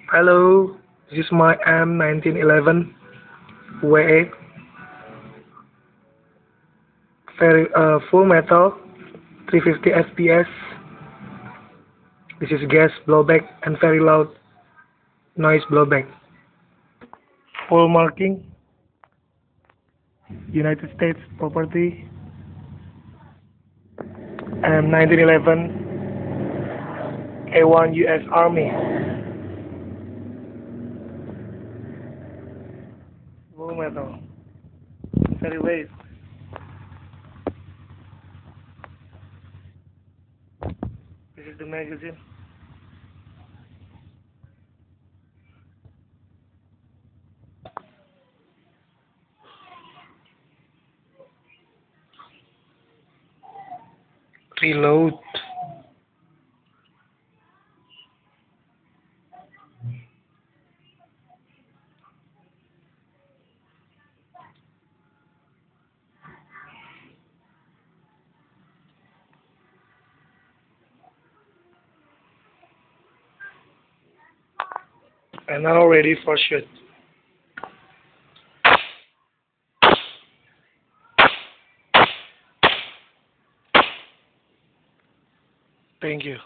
Hello, this is my M1911 V8, very full metal, 350 FPS. This is gas blowback and very loud noise blowback. Full marking, United States property, M1911 A1 US Army. Full metal, very weight. This is the magazine. Reload. And now ready for shoot. Thank you.